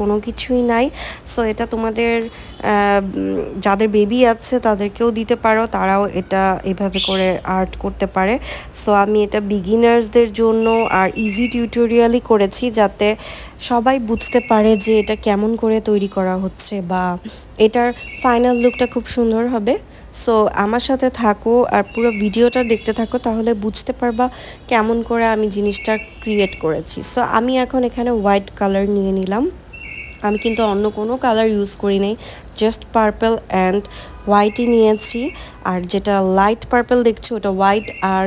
কোনো কিছুই নাই। সো এটা তোমাদের যাদের বেবি আছে তাদেরকেও দিতে পারো, তারাও এটা এভাবে করে আর্ট করতে পারে। সো আমি এটা বিগিনার্সদের জন্য আর ইজি টিউটোরিয়ালই করেছি, যাতে সবাই বুঝতে পারে যে এটা কেমন করে তৈরি করা হচ্ছে বা এটার ফাইনাল লুকটা খুব সুন্দর হবে। সো আমার সাথে থাকো আর পুরো ভিডিওটা দেখতে থাকো, তাহলে বুঝতে পারবা কেমন করে আমি জিনিসটা ক্রিয়েট করেছি। সো আমি এখন এখানে হোয়াইট কালার নিয়ে নিলাম। আমি কিন্তু অন্য কোনো কালার ইউজ করি নাই, জাস্ট পার্পল অ্যান্ড হোয়াইটই নিয়েছি। আর যেটা লাইট পার্পল দেখছো ওটা হোয়াইট আর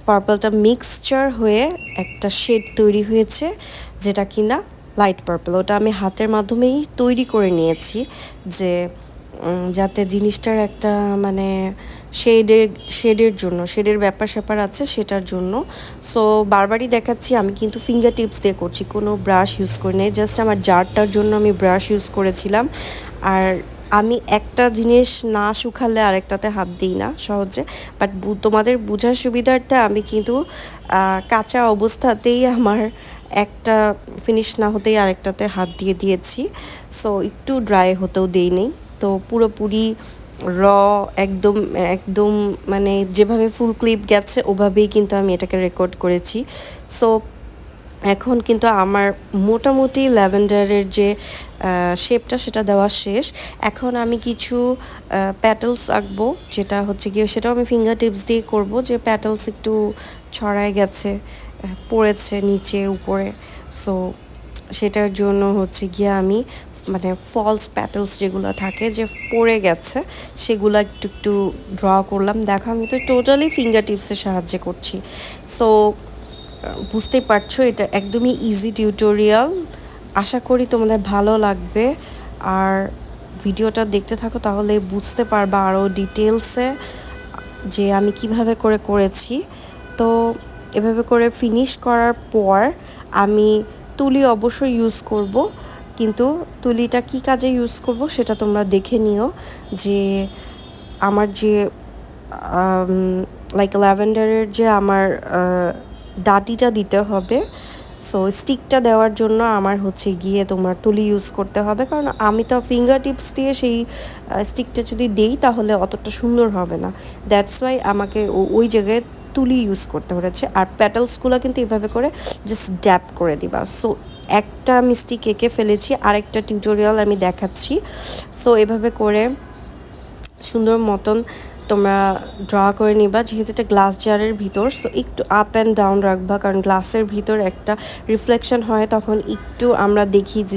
পার্পলটা মিক্সচার হয়ে একটা শেড তৈরি হয়েছে, যেটা কিনা লাইট পার্পল। ওটা আমি হাতের মাধ্যমেই তৈরি করে নিয়েছি, যে যাতে জিনিসটার একটা মানে শেডের জন্য, শেডের ব্যাপার স্যাপার আছে সেটার জন্য। সো বারবারই দেখাচ্ছি আমি কিন্তু ফিঙ্গার টিপস দিয়ে করছি, কোনো ব্রাশ ইউজ করি নাই, জাস্ট আমার জারটার জন্য আমি ব্রাশ ইউজ করেছিলাম। আর আমি একটা জিনিস না শুকালে আরেকটাতে হাত দিই না সহজে, বাট তোমাদের বোঝার সুবিধার্থে আমি কিন্তু কাঁচা অবস্থাতেই আমার একটা ফিনিশ না হতেই আরেকটাতে হাত দিয়ে দিয়েছি। সো একটু ড্রাই হতেও দেইনি, তো পুরোপুরি র একদম একদম মানে যেভাবে ফুল ক্লিপ গেছে ওভাবেই কিন্তু আমি এটাকে রেকর্ড করেছি। সো এখন কিন্তু আমার মোটামুটি ল্যাভেন্ডারের যে শেপটা সেটা দেওয়া শেষ। এখন আমি কিছু প্যাটেলস আঁকবো, যেটা হচ্ছে গিয়ে সেটাও আমি ফিঙ্গার টিপস দিয়ে করব, যে প্যাটেলস একটু ছড়ায় গেছে, পড়েছে নিচে উপরে। সো সেটার জন্য হচ্ছে গিয়ে আমি মানে ফলস প্যাটেলস যেগুলো থাকে যে পড়ে গেছে সেগুলো একটু একটু ড্র করলাম। দেখো আমি তো টোটালি ফিঙ্গার টিপসের সাহায্যে করছি। সো বুঝতেই পারছো এটা একদমই ইজি টিউটোরিয়াল, আশা করি তোমাদের ভালো লাগবে। আর ভিডিওটা দেখতে থাকো, তাহলে বুঝতে পারবা আরও ডিটেলসে যে আমি কিভাবে করে করেছি। তো এভাবে করে ফিনিশ করার পর আমি তুলি অবশ্যই ইউজ করব, কিন্তু তুলিটা কি কাজে ইউজ করব সেটা তোমরা দেখে নিও। যে আমার যে লাইক ল্যাভেন্ডারের যে আমার ডাটিটা দিতে হবে, সো স্টিকটা দেওয়ার জন্য আমার হচ্ছে গিয়ে তোমার তুলি ইউজ করতে হবে, কারণ আমি তো ফিঙ্গার টিপস দিয়ে সেই স্টিকটা যদি দেই তাহলে অতটা সুন্দর হবে না। দ্যাটস ওয়াই আমাকে ওই জায়গায় তুলি ইউজ করতে হয়েছে। আর প্যাটেলসগুলো কিন্তু এভাবে করে জাস্ট ড্যাপ করে দিবা। সো একটা মিস্টেক এঁকে ফেলেছি, আরেকটা টিউটোরিয়াল আমি দেখাচ্ছি। সো এভাবে করে সুন্দর মতন তোমরা ড্র করে নিবা, যেহেতু এটা গ্লাস জারের ভিতর। সো একটু আপ অ্যান্ড ডাউন রাখবা, কারণ গ্লাসের ভিতর একটা রিফ্লেকশন হয়, তখন একটু আমরা দেখি যে